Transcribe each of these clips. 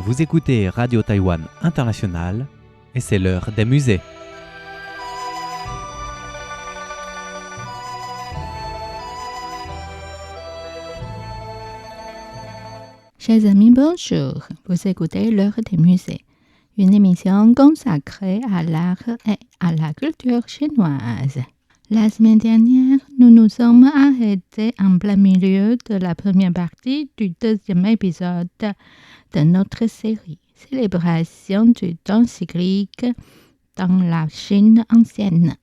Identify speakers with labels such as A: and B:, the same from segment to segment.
A: Vous écoutez Radio Taïwan International et c'est l'heure des musées.
B: Chers amis, bonjour. Vous écoutez l'heure des musées, une émission consacrée à l'art et à la culture chinoise. La semaine dernière, nous nous sommes arrêtés en plein milieu de la première partie du deuxième épisode de notre série Célébration du temps cyclique dans la Chine ancienne.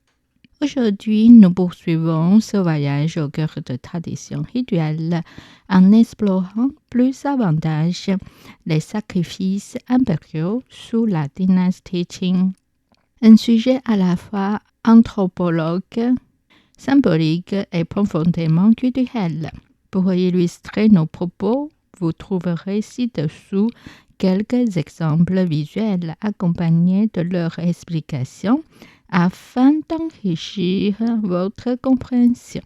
B: Aujourd'hui, nous poursuivons ce voyage au cœur de traditions rituelles en explorant plus davantage les sacrifices impériaux sous la dynastie Qing. Un sujet à la fois anthropologue, symbolique et profondément culturel. Pour illustrer nos propos, vous trouverez ci-dessous quelques exemples visuels accompagnés de leurs explications afin d'enrichir votre compréhension.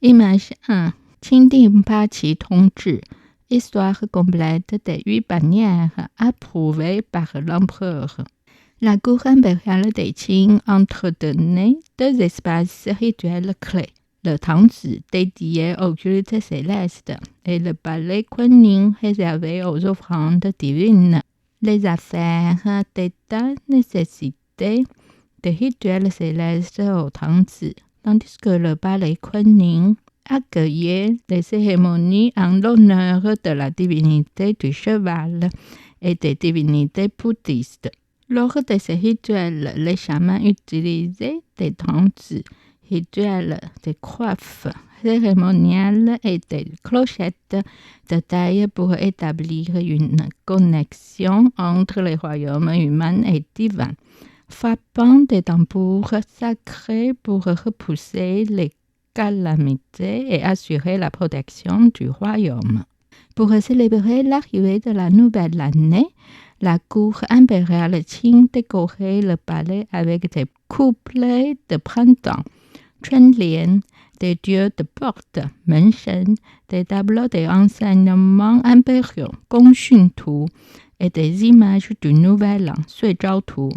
B: Image 1. Qing Pachi Tongzhi, histoire complète des 8 bannières approuvées par l'empereur. La cour impériale des Qing entretenait 2 espaces rituels clés, le Tangzi dédié au culte céleste et le palais Kunning réservé aux offrandes divines. Les affaires d'État nécessitaient des rituels célestes au Tangzi, tandis que le palais Kunning accueillait les cérémonies en l'honneur de la divinité du cheval et des divinités bouddhistes. Lors de ces rituels, les chamans utilisaient des tangzi, rituels de coiffe cérémoniales et des clochettes de taille pour établir une connexion entre les royaumes humains et divins, frappant des tambours sacrés pour repousser les calamités et assurer la protection du royaume. Pour célébrer l'arrivée de la nouvelle année, la cour impériale Qing décorait le palais avec des couplets de printemps, Chunlian, des dieux de porte, Menshen, des tableaux des enseignements impériaux, Gongxun-tu, et des images du nouvel an, Suizhao-tu.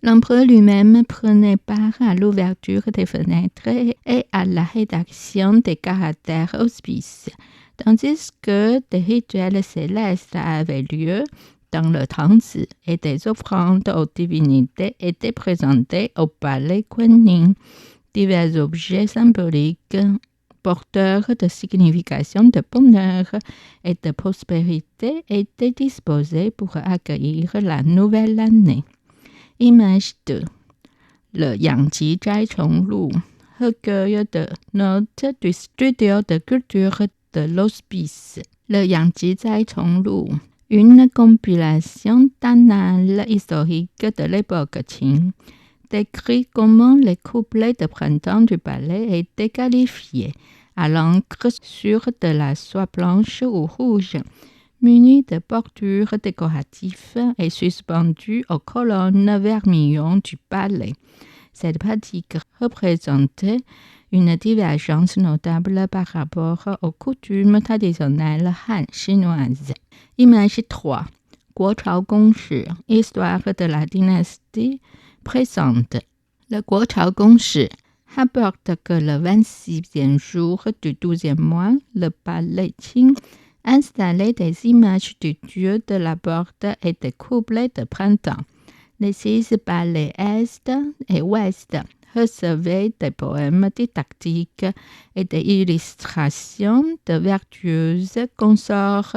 B: L'empereur lui-même prenait part à l'ouverture des fenêtres et à la rédaction des caractères auspices, tandis que des rituels célestes avaient lieu dans le Tangzi et des offrandes aux divinités étaient présentés au palais Kunning. Divers objets symboliques porteurs de signification de bonheur et de prospérité étaient disposés pour accueillir la nouvelle année. Image 2. Le Yangji Zhai Chonglu, recueil de notes du studio de culture de l'hospice. Le Yangji Zhai Chonglu, une compilation d'annales historiques de l'époque Qing, décrit comment les couplets de printemps du palais étaient qualifiés à l'encre sur de la soie blanche ou rouge, munis de bordures décoratives et suspendus aux colonnes vermillon du palais. Cette pratique représentait une divergence notable par rapport aux coutumes traditionnelles Han chinoises. Image 3. Guochao Gongshi, histoire de la dynastie présente. Le Guochao Gongshi rapporte que le 26e jour du 12e mois, le palais Qing installait des images du dieu de la porte et des couplets de printemps. Les 6 palais Est et Ouest recevaient des poèmes didactiques et des illustrations de vertueuses consorts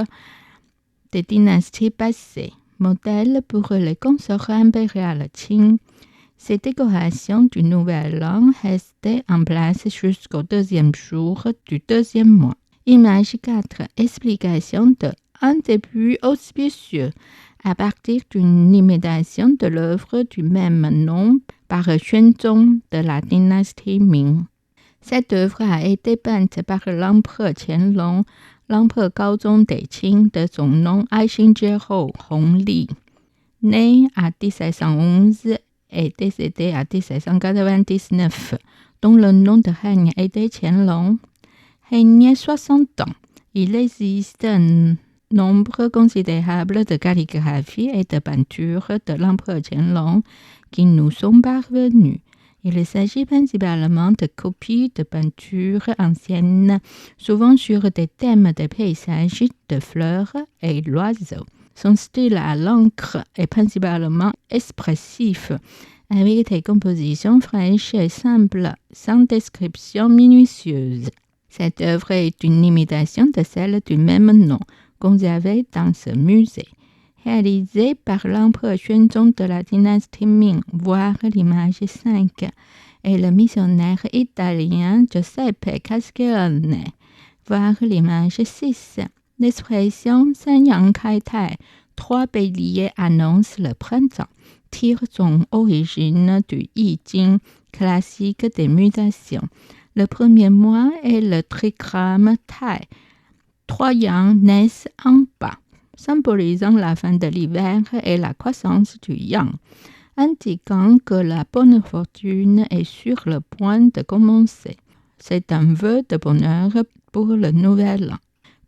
B: des dynasties passées, modèles pour les consorts impériales Qing. Ces décorations du Nouvel An restaient en place jusqu'au 2e jour du 2e mois. Image 4. Explication de un début auspicieux à partir d'une imitation de l'œuvre du même nom par Xuanzong de la dynastie Ming. Cette œuvre a été peinte par l'empereur Qianlong, l'empereur Gaozong des Qing de son nom Ai-Xing-Zhi-Hou Hongli, né à 1711 et décédé à 1799, dont le nom de règne était Qianlong, régnait 60 ans. Il existe nombre considérable de calligraphies et de peintures de l'empereur Qianlong qui nous sont parvenus. Il s'agit principalement de copies de peintures anciennes, souvent sur des thèmes de paysages, de fleurs et d'oiseaux. Son style à l'encre est principalement expressif, avec des compositions fraîches et simples, sans description minutieuse. Cette œuvre est une imitation de celle du même nom, conservée dans ce musée. Réalisée par l'empereur Xuanzong de la dynastie Ming, voir l'image 5, et le missionnaire italien Giuseppe Castiglione, voir l'image 6. L'expression San Yang Kai Tai, 3 béliers annonce le printemps, tire son origine du I Ching, classique des mutations. Le premier mois est le trigramme Tai. 3 yang naissent en bas, symbolisant la fin de l'hiver et la croissance du yang, indiquant que la bonne fortune est sur le point de commencer. C'est un vœu de bonheur pour le nouvel an.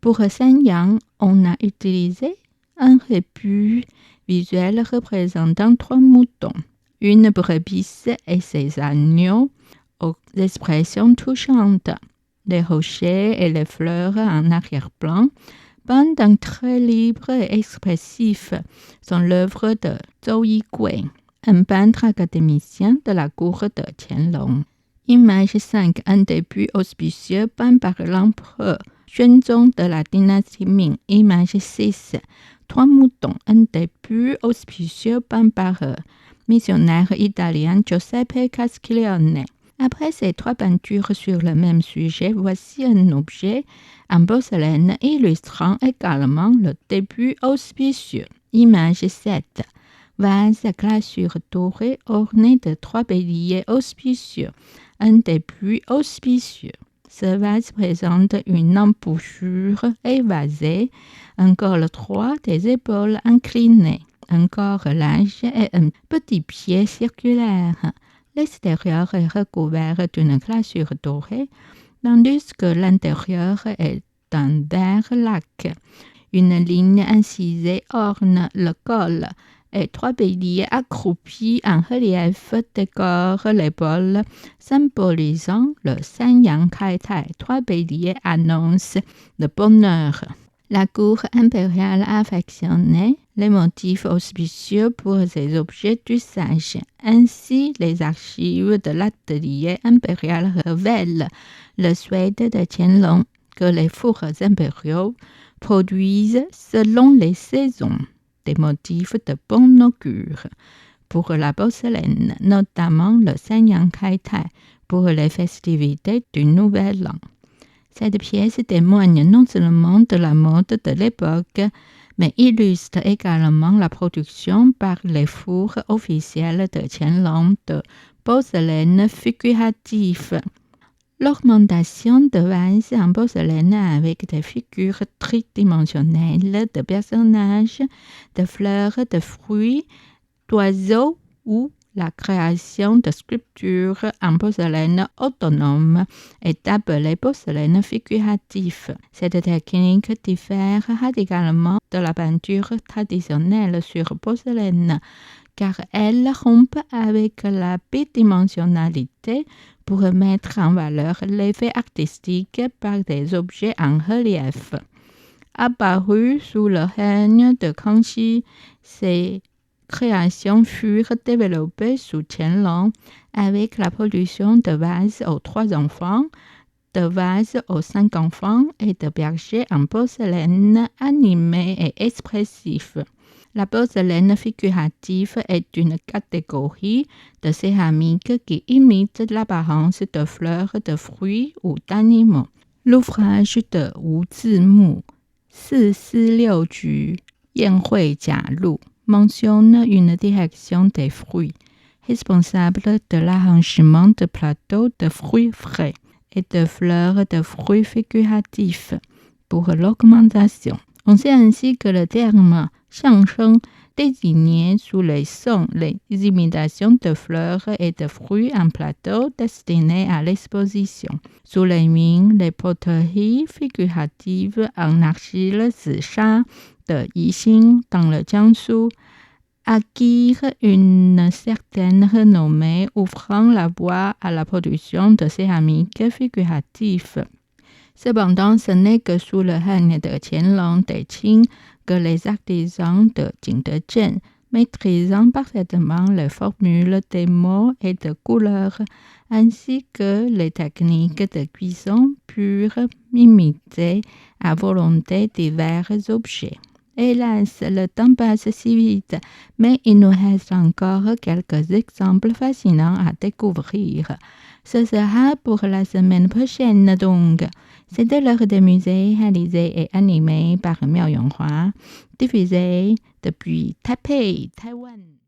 B: Pour San Yang, on a utilisé un rébus visuel représentant 3 moutons, une brebis et ses agneaux, aux expressions touchantes. Les rochers et les fleurs en arrière-plan, peints d'un trait libre et expressif, sont l'œuvre de Zhou Yigui, un peintre académicien de la cour de Qianlong. Image 5, un début auspicieux peint par l'empereur Xuanzong de la dynastie Ming. Image 6, 3 moutons, un début auspicieux peint par missionnaire italien Giuseppe Castiglione. Après ces 3 peintures sur le même sujet, voici un objet en porcelaine illustrant également le début auspicieux. Image 7. Vase à glasure dorée orné de 3 béliers auspicieux. Un début auspicieux. Ce vase présente une embouchure évasée, un col droit, des épaules inclinées, un corps large et un petit pied circulaire. L'extérieur est recouvert d'une glasure dorée, tandis que l'intérieur est d'un verre lac. Une ligne incisée orne le col et 3 béliers accroupis en relief décorent l'épaule, symbolisant le San Yang Kai Tai. 3 béliers annoncent le bonheur. La cour impériale a affectionné les motifs auspicieux pour ces objets d'usage. Ainsi, les archives de l'atelier impérial révèlent le souhait de Qianlong que les fours impériaux produisent selon les saisons des motifs de bon augure pour la porcelaine, notamment le San Yang Kai Tai pour les festivités du Nouvel An. Cette pièce témoigne non seulement de la mode de l'époque, mais illustre également la production par les fours officiels de Qianlong de porcelaine figurative. L'ornementation de vases en porcelaine avec des figures tridimensionnelles de personnages, de fleurs, de fruits, d'oiseaux ou la création de sculptures en porcelaine autonome est appelée porcelaine figurative. Cette technique diffère radicalement de la peinture traditionnelle sur porcelaine, car elle rompt avec la bidimensionnalité pour mettre en valeur l'effet artistique par des objets en relief. Apparues sous le règne de Kangxi, ces créations furent développées sous Qianlong avec la production de vases aux 3 enfants, de vases aux 5 enfants et de bergers en porcelaine animés et expressifs. La porcelaine figurative est une catégorie de céramique qui imite l'apparence de fleurs, de fruits ou d'animaux. L'ouvrage de Wu Zhimu, 四丝六菊宴会甲录 mentionne une direction des fruits, responsable de l'arrangement de plateaux de fruits frais et de fleurs de fruits figuratifs pour l'augmentation. On sait ainsi que le terme 象征 désignés sous les sons, les imitations de fleurs et de fruits en plateau destinés à l'exposition. Sous les mines, les poteries figuratives en argile zisha de Yixing dans le Jiangsu acquirent une certaine renommée, ouvrant la voie à la production de céramiques figuratives. Cependant, ce n'est que sous le règne de Qianlong des Qing que les artisans de Jingdezhen, maîtrisant parfaitement les formules des mots et de couleurs, ainsi que les techniques de cuisson, purent imiter à volonté divers objets. Hélas, le temps passe si vite, mais il nous reste encore quelques exemples fascinants à découvrir. Ce sera pour la semaine prochaine donc. C'était l'heure des musées réalisé et animé par Miao Yonghua, diffusé depuis Taipei, Taïwan.